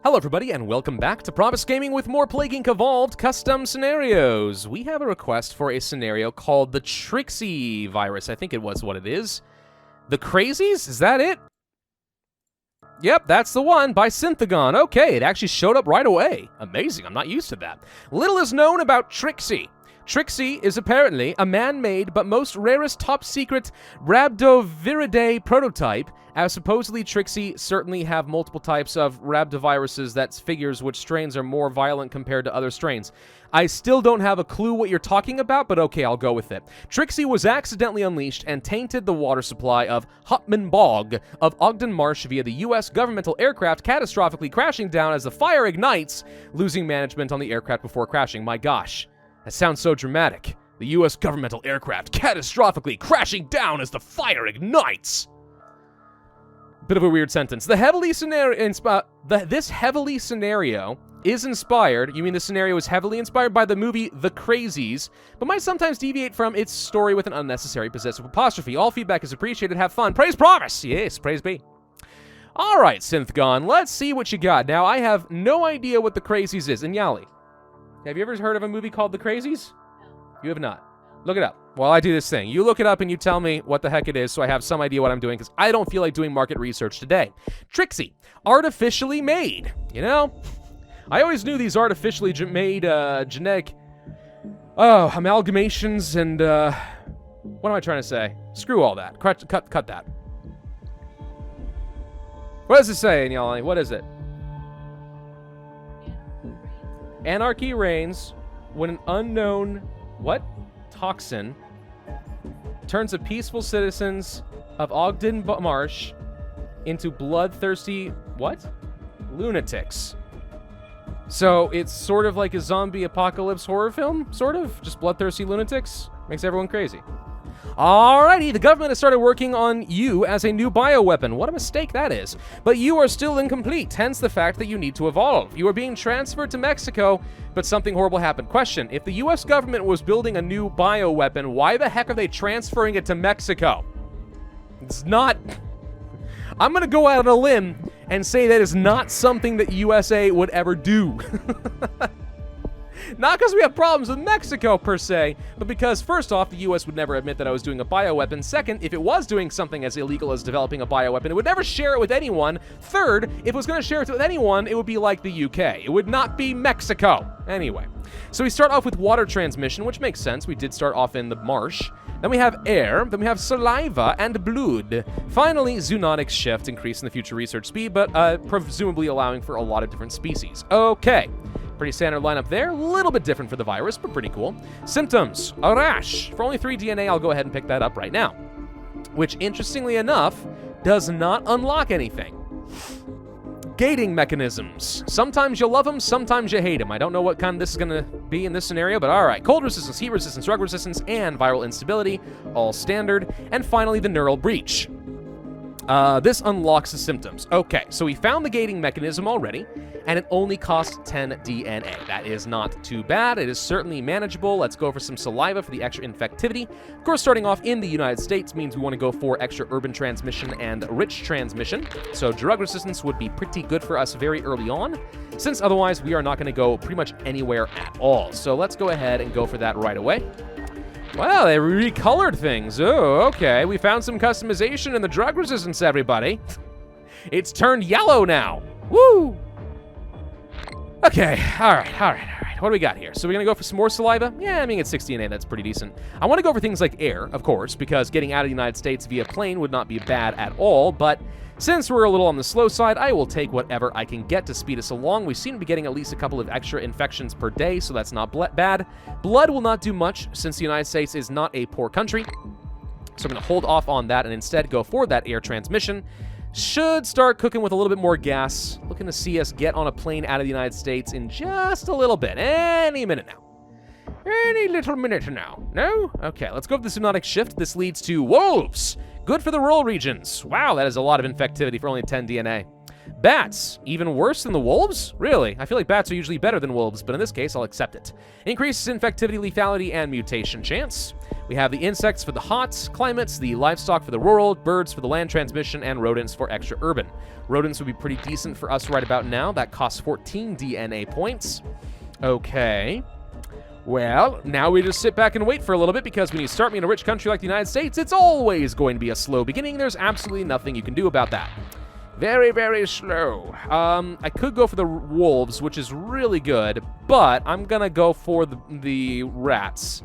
Hello everybody, and welcome back to Pravus Gaming with more Plague Inc. Evolved custom scenarios. We have a request for a scenario called the Trixie virus. I think it was what it is. The Crazies? Is that it? Yep, that's the one, by Synthagon. Okay, it actually showed up right away. Amazing, I'm not used to that. Little is known about Trixie. Trixie is apparently a man-made but most rarest top-secret Rhabdoviridae prototype, as supposedly Trixie certainly have multiple types of rhabdoviruses that figures which strains are more violent compared to other strains. I still don't have a clue what you're talking about, but okay, I'll go with it. Trixie was accidentally unleashed and tainted the water supply of Hopman Bog of Ogden Marsh via the U.S. governmental aircraft, catastrophically crashing down as the fire ignites, losing management on the aircraft before crashing. My gosh. That sounds so dramatic. The U.S. governmental aircraft catastrophically crashing down as the fire ignites. Bit of a weird sentence. This heavily scenario is inspired. You mean the scenario is heavily inspired by the movie The Crazies, but might sometimes deviate from its story with an unnecessary possessive apostrophe. All feedback is appreciated. Have fun. Praise Pravus. Yes, praise be. All right, Synthgon. Let's see what you got. Now, I have no idea what The Crazies is. And Yali, have you ever heard of a movie called The Crazies? You have not. Look it up while I do this thing. You look it up and you tell me what the heck it is so I have some idea what I'm doing, because I don't feel like doing market research today. Trixie. Artificially made. You know? I always knew these artificially made genetic amalgamations and what am I trying to say? Screw all that. Cut that. What does it say, Nyali? What is it? Anarchy reigns when an unknown, what? Toxin turns the peaceful citizens of Ogden Marsh into bloodthirsty, what? Lunatics. So it's sort of like a zombie apocalypse horror film, sort of? Just bloodthirsty lunatics? Makes everyone crazy. Alrighty, the government has started working on you as a new bioweapon. What a mistake that is. But you are still incomplete, hence the fact that you need to evolve. You are being transferred to Mexico, but something horrible happened. Question, if the US government was building a new bioweapon, why the heck are they transferring it to Mexico? It's not... I'm gonna go out on a limb and say that is not something that USA would ever do. Not because we have problems with Mexico, per se, but because, first off, the U.S. would never admit that I was doing a bioweapon. Second, if it was doing something as illegal as developing a bioweapon, it would never share it with anyone. Third, if it was going to share it with anyone, it would be like the UK. It would not be Mexico. Anyway, so we start off with water transmission, which makes sense. We did start off in the marsh. Then we have air, then we have saliva and blood. Finally, zoonotic shift, increasing the future research speed, but presumably allowing for a lot of different species. Okay. Pretty standard lineup there. A little bit different for the virus, but pretty cool. Symptoms. A rash. For only 3 DNA, I'll go ahead and pick that up right now. Which, interestingly enough, does not unlock anything. Gating mechanisms. Sometimes you love them, sometimes you hate them. I don't know what kind this is going to be in this scenario, but all right. Cold resistance, heat resistance, drug resistance, and viral instability. All standard. And finally, the neural breach. This unlocks the symptoms. Okay, so we found the gating mechanism already, and it only costs 10 DNA. That is not too bad. It is certainly manageable. Let's go for some saliva for the extra infectivity. Of course, starting off in the United States means we want to go for extra urban transmission and rich transmission. So drug resistance would be pretty good for us very early on, since otherwise we are not going to go pretty much anywhere at all. So let's go ahead and go for that right away. Wow, they recolored things. Oh, okay. We found some customization in the drug resistance, everybody. It's turned yellow now. Woo! Okay, all right. What do we got here? So we're going to go for some more saliva? Yeah, I mean, it's 60 DNA. That's pretty decent. I want to go for things like air, of course, because getting out of the United States via plane would not be bad at all, but since we're a little on the slow side, I will take whatever I can get to speed us along. We seem to be getting at least a couple of extra infections per day, so that's not bad. Blood will not do much, since the United States is not a poor country. So I'm going to hold off on that and instead go for that air transmission. Should start cooking with a little bit more gas. Looking to see us get on a plane out of the United States in just a little bit. Any minute now. Any little minute now. No? Okay, let's go for the zoonotic shift. This leads to wolves. Good for the rural regions. Wow, that is a lot of infectivity for only 10 DNA. Bats, even worse than the wolves? Really? I feel like bats are usually better than wolves, but in this case, I'll accept it. Increases infectivity, lethality, and mutation chance. We have the insects for the hot climates, the livestock for the rural, birds for the land transmission, and rodents for extra urban. Rodents would be pretty decent for us right about now. That costs 14 DNA points. Okay. Well, now we just sit back and wait for a little bit, because when you start me in a rich country like the United States, it's always going to be a slow beginning. There's absolutely nothing you can do about that. Very, very slow. I could go for the wolves, which is really good, but I'm going to go for the rats.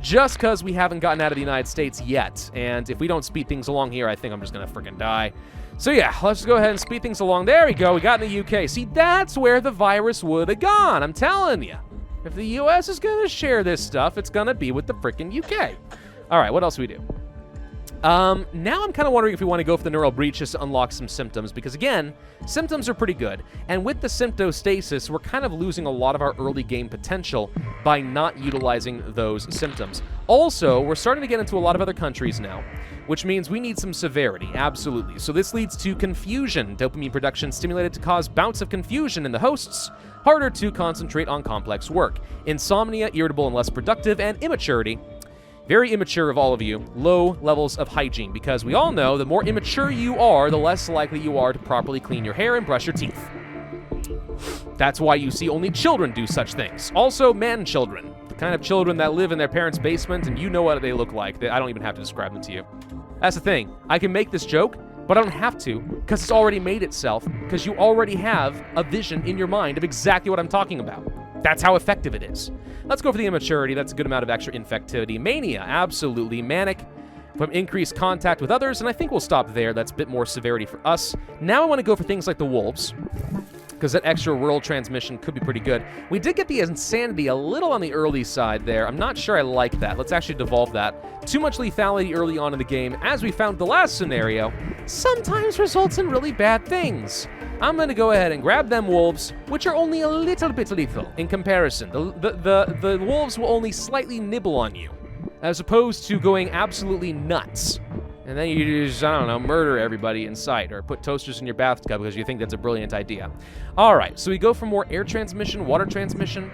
Just because we haven't gotten out of the United States yet. And if we don't speed things along here, I think I'm just going to freaking die. So yeah, let's just go ahead and speed things along. There we go. We got in the UK. See, that's where the virus would have gone. I'm telling you. If the US is going to share this stuff, it's going to be with the freaking UK. All right, what else do we do? Now I'm kind of wondering if we want to go for the neural breach just to unlock some symptoms, because again, symptoms are pretty good, and with the symptostasis, we're kind of losing a lot of our early game potential by not utilizing those symptoms. Also, we're starting to get into a lot of other countries now, which means we need some severity, absolutely. So this leads to confusion, dopamine production stimulated to cause bouts of confusion in the hosts, harder to concentrate on complex work, insomnia, irritable and less productive, and immaturity. Very immature of all of you. Low levels of hygiene, because we all know the more immature you are, the less likely you are to properly clean your hair and brush your teeth. That's why you see only children do such things. Also, man-children. The kind of children that live in their parents' basement, and you know what they look like. I don't even have to describe them to you. That's the thing. I can make this joke, but I don't have to, because it's already made itself, because you already have a vision in your mind of exactly what I'm talking about. That's how effective it is. Let's go for the immaturity. That's a good amount of extra infectivity. Mania, absolutely. Manic from increased contact with others, and I think we'll stop there. That's a bit more severity for us. Now I want to go for things like the wolves, because that extra rural transmission could be pretty good. We did get the insanity a little on the early side there. I'm not sure I like that. Let's actually devolve that. Too much lethality early on in the game, as we found the last scenario, sometimes results in really bad things. I'm going to go ahead and grab them wolves, which are only a little bit lethal in comparison. The wolves will only slightly nibble on you, as opposed to going absolutely nuts. And then you just, I don't know, murder everybody in sight, or put toasters in your bathtub because you think that's a brilliant idea. All right, so we go for more air transmission, water transmission.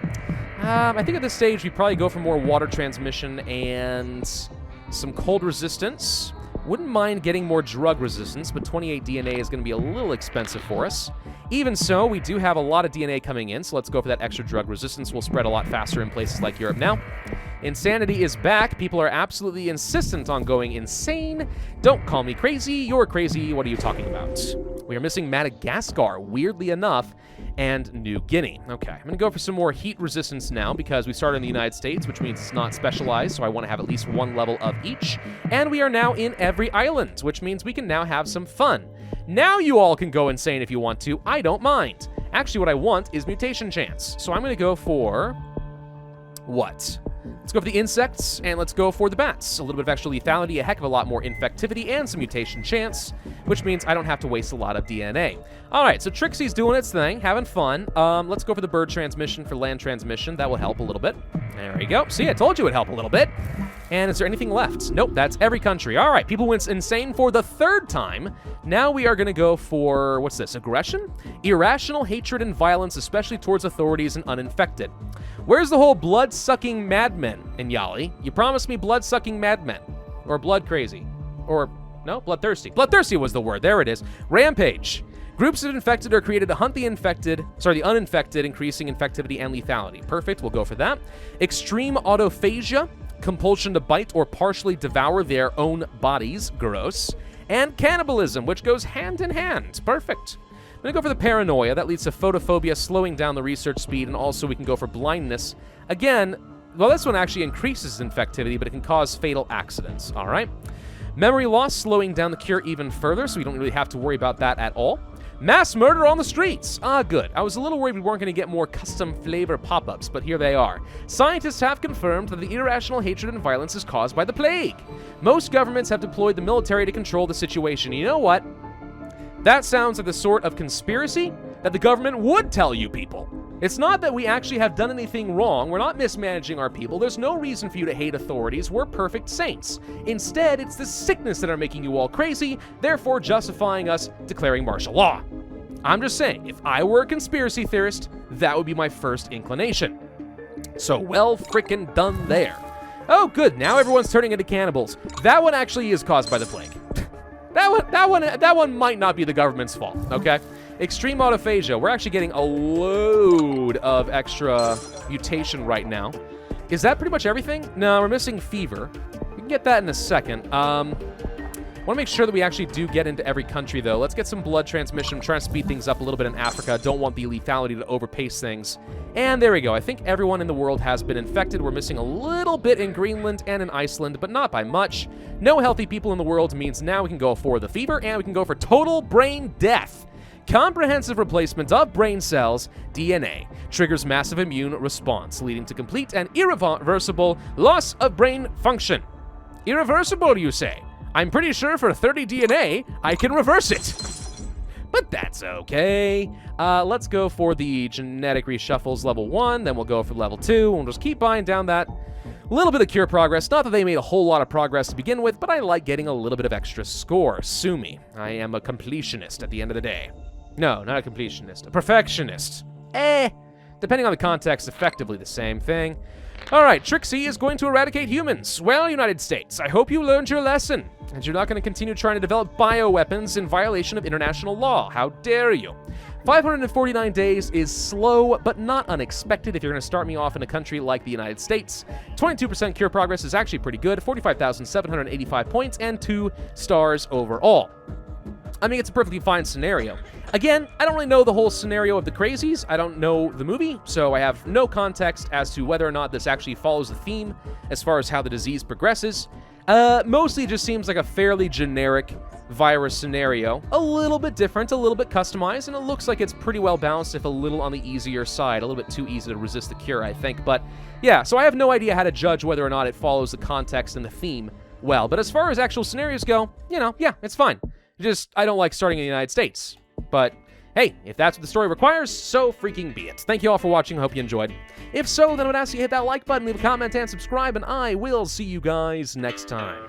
I think at this stage we probably go for more water transmission and some cold resistance. Wouldn't mind getting more drug resistance, but 28 DNA is going to be a little expensive for us. Even so, we do have a lot of DNA coming in, so let's go for that extra drug resistance. We'll spread a lot faster in places like Europe now. Insanity is back. People are absolutely insistent on going insane. Don't call me crazy. You're crazy. What are you talking about? We are missing Madagascar, weirdly enough, and New Guinea. Okay, I'm going to go for some more heat resistance now because we started in the United States, which means it's not specialized, so I want to have at least one level of each. And we are now in every island, which means we can now have some fun. Now you all can go insane if you want to. I don't mind. Actually, what I want is mutation chance. So I'm going to go for... what? Let's go for the insects, and let's go for the bats. A little bit of extra lethality, a heck of a lot more infectivity, and some mutation chance, which means I don't have to waste a lot of DNA. All right, so Trixie's doing its thing, having fun. Let's go for the bird transmission for land transmission. That will help a little bit. There we go. See, I told you it would help a little bit. And is there anything left? Nope, that's every country. All right, people went insane for the third time. Now we are going to go for, what's this, aggression? Irrational hatred and violence, especially towards authorities and uninfected. Where's the whole blood-sucking madmen, Inyali? You promised me blood-sucking madmen. Or blood crazy. Or, no, bloodthirsty. Bloodthirsty was the word. There it is. Rampage. Groups of infected are created to hunt the uninfected, increasing infectivity and lethality. Perfect, we'll go for that. Extreme autophagia. Compulsion to bite or partially devour their own bodies. Gross. And cannibalism, which goes hand in hand. Perfect. I'm going to go for the paranoia. That leads to photophobia, slowing down the research speed, and also we can go for blindness. Again, well, this one actually increases infectivity, but it can cause fatal accidents. All right. Memory loss, slowing down the cure even further, so we don't really have to worry about that at all. Mass murder on the streets. Ah, good. I was a little worried we weren't going to get more custom flavor pop-ups, but here they are. Scientists have confirmed that the irrational hatred and violence is caused by the plague. Most governments have deployed the military to control the situation. You know what? That sounds like the sort of conspiracy that the government would tell you people. It's not that we actually have done anything wrong. We're not mismanaging our people. There's no reason for you to hate authorities. We're perfect saints. Instead, it's the sickness that are making you all crazy, therefore justifying us declaring martial law. I'm just saying, if I were a conspiracy theorist, that would be my first inclination. So well frickin' done there. Oh, good. Now everyone's turning into cannibals. That one actually is caused by the plague. That one might not be the government's fault, okay? Extreme autophagia. We're actually getting a load of extra mutation right now. Is that pretty much everything? No, we're missing fever. We can get that in a second. I want to make sure that we actually do get into every country, though. Let's get some blood transmission. I'm trying to speed things up a little bit in Africa. Don't want the lethality to overpace things. And there we go. I think everyone in the world has been infected. We're missing a little bit in Greenland and in Iceland, but not by much. No healthy people in the world means now we can go for the fever, and we can go for total brain death. Comprehensive replacement of brain cells, DNA, triggers massive immune response, leading to complete and irreversible loss of brain function. Irreversible, you say? I'm pretty sure for 30 DNA, I can reverse it. But that's okay. Let's go for the genetic reshuffles level 1, then we'll go for level 2, and we'll just keep buying down that little bit of cure progress. Not that they made a whole lot of progress to begin with, but I like getting a little bit of extra score. Sue me. I am a completionist at the end of the day. No, not a completionist. A perfectionist. Depending on the context, effectively the same thing. All right, Trixie is going to eradicate humans. Well, United States, I hope you learned your lesson, and you're not going to continue trying to develop bioweapons in violation of international law. How dare you? 549 days is slow, but not unexpected if you're going to start me off in a country like the United States. 22% cure progress is actually pretty good, 45,785 points, and 2 stars overall. I mean, it's a perfectly fine scenario. Again, I don't really know the whole scenario of the Crazies. I don't know the movie, so I have no context as to whether or not this actually follows the theme as far as how the disease progresses. Mostly it just seems like a fairly generic virus scenario. A little bit different, a little bit customized, and it looks like it's pretty well balanced, if a little on the easier side. A little bit too easy to resist the cure, I think. But yeah, so I have no idea how to judge whether or not it follows the context and the theme well. But as far as actual scenarios go, you know, yeah, it's fine. Just, I don't like starting in the United States. But, hey, if that's what the story requires, so freaking be it. Thank you all for watching. I hope you enjoyed. If so, then I would ask you to hit that like button, leave a comment, and subscribe, and I will see you guys next time.